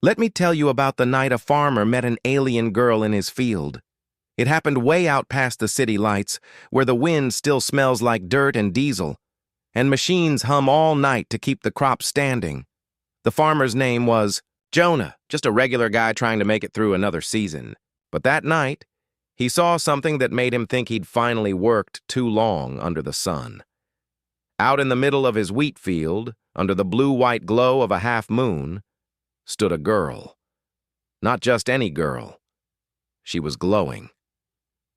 Let me tell you about the night a farmer met an alien girl in his field. It happened way out past the city lights, where the wind still smells like dirt and diesel, and machines hum all night to keep the crops standing. The farmer's name was Jonah, just a regular guy trying to make it through another season. But that night, he saw something that made him think he'd finally worked too long under the sun. Out in the middle of his wheat field, under the blue-white glow of a half-moon, stood a girl. Not just any girl. She was glowing.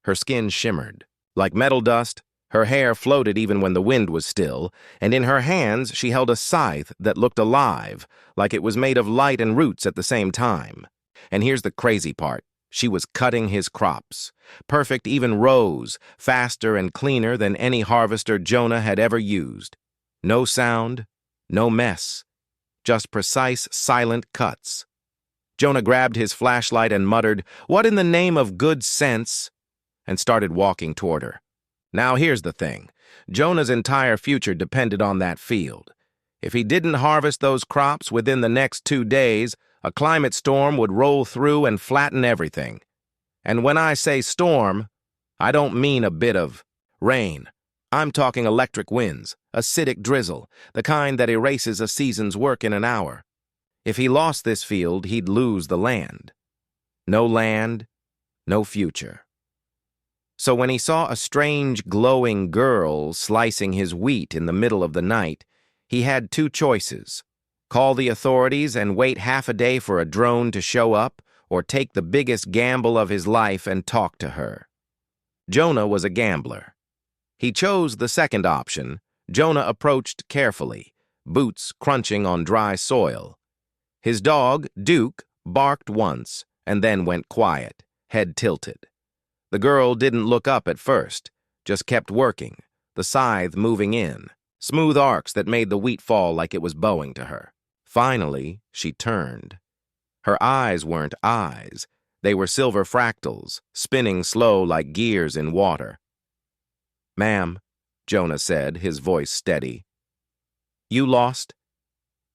Her skin shimmered. Like metal dust, her hair floated even when the wind was still, and in her hands she held a scythe that looked alive, like it was made of light and roots at the same time. And here's the crazy part. She was cutting his crops. Perfect even rows, faster and cleaner than any harvester Jonah had ever used. No sound, no mess. Just precise, silent cuts. Jonah grabbed his flashlight and muttered, "What in the name of good sense?" and started walking toward her. Now here's the thing. Jonah's entire future depended on that field. If he didn't harvest those crops within the next 2 days, a climate storm would roll through and flatten everything. And when I say storm, I don't mean a bit of rain. I'm talking electric winds, acidic drizzle, the kind that erases a season's work in an hour. If he lost this field, he'd lose the land. No future. So when he saw a strange, glowing girl slicing his wheat in the middle of the night, he had 2 choices. Call the authorities and wait half a day for a drone to show up, or take the biggest gamble of his life and talk to her. Jonah was a gambler. He chose the second option. Jonah approached carefully, boots crunching on dry soil. His dog, Duke, barked once and then went quiet, head tilted. The girl didn't look up at first, just kept working, the scythe moving in, smooth arcs that made the wheat fall like it was bowing to her. Finally, she turned. Her eyes weren't eyes. They were silver fractals, spinning slow like gears in water. "Ma'am," Jonah said, his voice steady. "You lost?"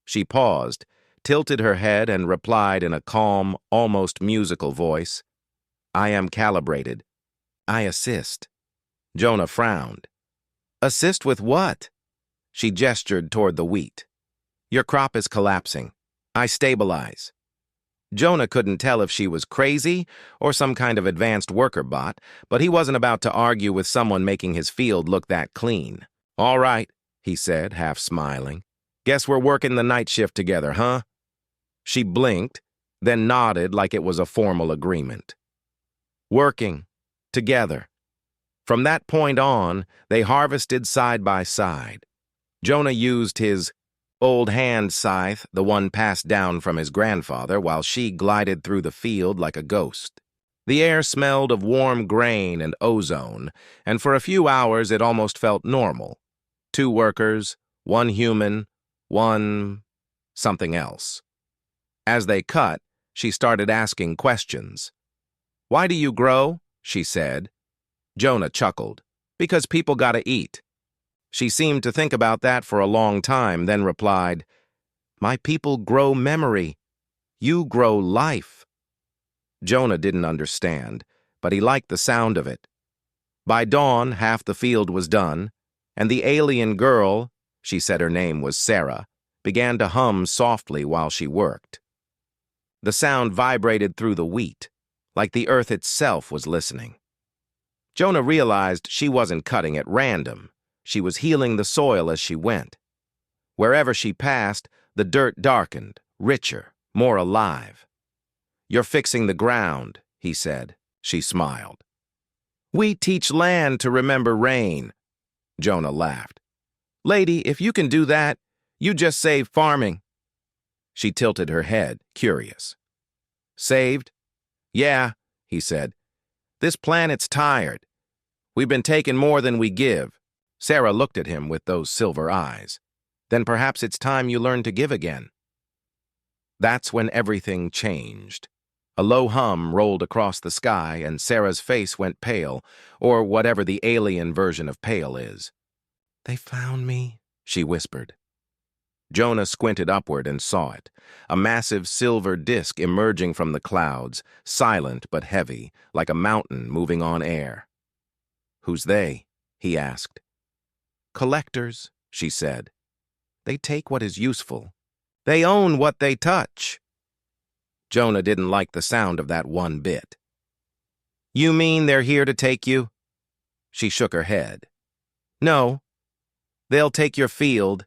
She paused, tilted her head, and replied in a calm, almost musical voice, "I am calibrated. I assist." Jonah frowned. "Assist with what?" She gestured toward the wheat. "Your crop is collapsing. I stabilize." Jonah couldn't tell if she was crazy or some kind of advanced worker bot, but he wasn't about to argue with someone making his field look that clean. "All right," he said, half smiling. "Guess we're working the night shift together, huh?" She blinked, then nodded like it was a formal agreement. Working. Together. From that point on, they harvested side by side. Jonah used his old hand scythe, the one passed down from his grandfather, while she glided through the field like a ghost. The air smelled of warm grain and ozone, and for a few hours it almost felt normal. 2 workers, 1 human, 1 something else. As they cut, she started asking questions. "Why do you grow?" she said. Jonah chuckled. "Because people gotta eat." She seemed to think about that for a long time, then replied, "My people grow memory. You grow life." Jonah didn't understand, but he liked the sound of it. By dawn, half the field was done, and the alien girl, she said her name was Sarah, began to hum softly while she worked. The sound vibrated through the wheat, like the earth itself was listening. Jonah realized she wasn't cutting at random. She was healing the soil as she went. Wherever she passed, the dirt darkened, richer, more alive. "You're fixing the ground," he said. She smiled. "We teach land to remember rain." Jonah laughed. "Lady, if you can do that, you just saved farming." She tilted her head, curious. "Saved?" "Yeah," he said. "This planet's tired. We've been taking more than we give." Sarah looked at him with those silver eyes. "Then perhaps it's time you learn to give again." That's when everything changed. A low hum rolled across the sky, and Sarah's face went pale, or whatever the alien version of pale is. "They found me," she whispered. Jonah squinted upward and saw it, a massive silver disk emerging from the clouds, silent but heavy, like a mountain moving on air. "Who's they?" he asked. "Collectors," she said. "They take what is useful. They own what they touch." Jonah didn't like the sound of that one bit. "You mean they're here to take you?" She shook her head. "No. They'll take your field."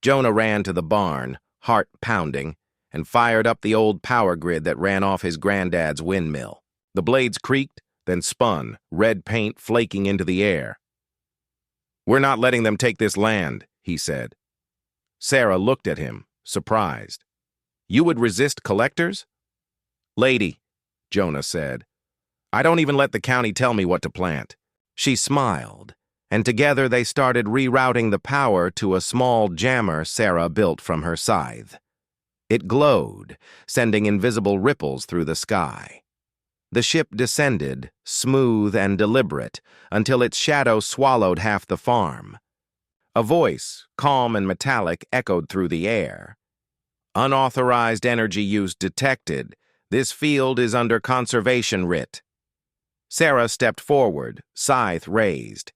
Jonah ran to the barn, heart pounding, and fired up the old power grid that ran off his granddad's windmill. The blades creaked, then spun, red paint flaking into the air. "We're not letting them take this land," he said. Sarah looked at him, surprised. "You would resist collectors?" "Lady," Jonah said, "I don't even let the county tell me what to plant." She smiled, and together they started rerouting the power to a small jammer Sarah built from her scythe. It glowed, sending invisible ripples through the sky. The ship descended, smooth and deliberate, until its shadow swallowed half the farm. A voice, calm and metallic, echoed through the air. "Unauthorized energy use detected. This field is under conservation writ." Sarah stepped forward, scythe raised.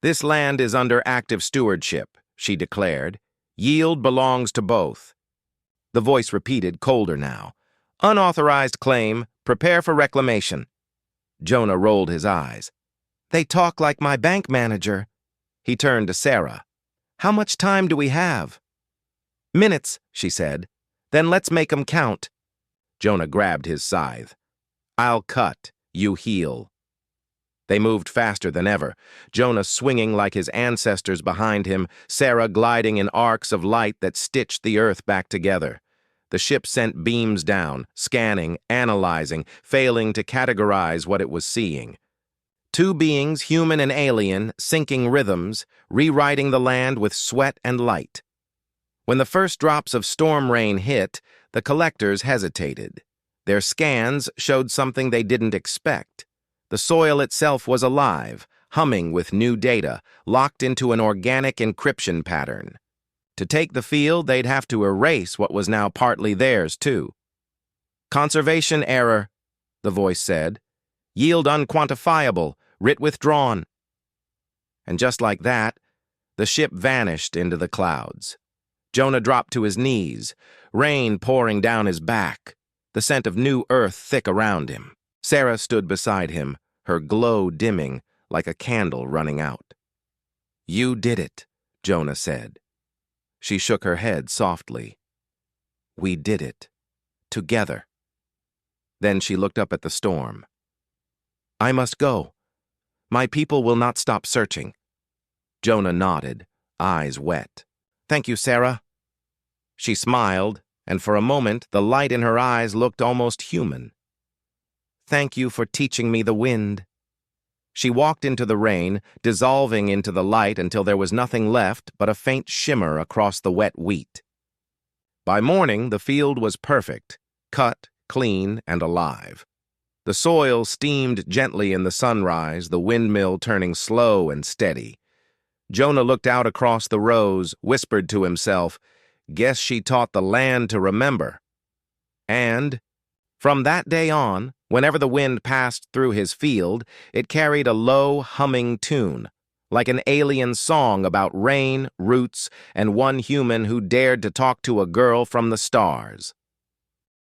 "This land is under active stewardship," she declared. "Yield belongs to both." The voice repeated, colder now. "Unauthorized claim. Prepare for reclamation." Jonah rolled his eyes. "They talk like my bank manager." He turned to Sarah. "How much time do we have?" "Minutes," she said. "Then let's make 'em count." Jonah grabbed his scythe. "I'll cut. You heal." They moved faster than ever, Jonah swinging like his ancestors behind him, Sarah gliding in arcs of light that stitched the earth back together. The ship sent beams down, scanning, analyzing, failing to categorize what it was seeing. Two beings, human and alien, syncing rhythms, rewriting the land with sweat and light. When the first drops of storm rain hit, the collectors hesitated. Their scans showed something they didn't expect. The soil itself was alive, humming with new data, locked into an organic encryption pattern. To take the field, they'd have to erase what was now partly theirs, too. "Conservation error," the voice said. "Yield unquantifiable, writ withdrawn." And just like that, the ship vanished into the clouds. Jonah dropped to his knees, rain pouring down his back, the scent of new earth thick around him. Sarah stood beside him, her glow dimming like a candle running out. "You did it," Jonah said. She shook her head softly. "We did it. Together." Then she looked up at the storm. "I must go. My people will not stop searching." Jonah nodded, eyes wet. "Thank you, Sarah." She smiled, and for a moment the light in her eyes looked almost human. "Thank you for teaching me the wind." She walked into the rain, dissolving into the light until there was nothing left but a faint shimmer across the wet wheat. By morning, the field was perfect, cut, clean, and alive. The soil steamed gently in the sunrise, the windmill turning slow and steady. Jonah looked out across the rows, whispered to himself, "Guess she taught the land to remember." And from that day on, whenever the wind passed through his field, it carried a low, humming tune, like an alien song about rain, roots, and one human who dared to talk to a girl from the stars.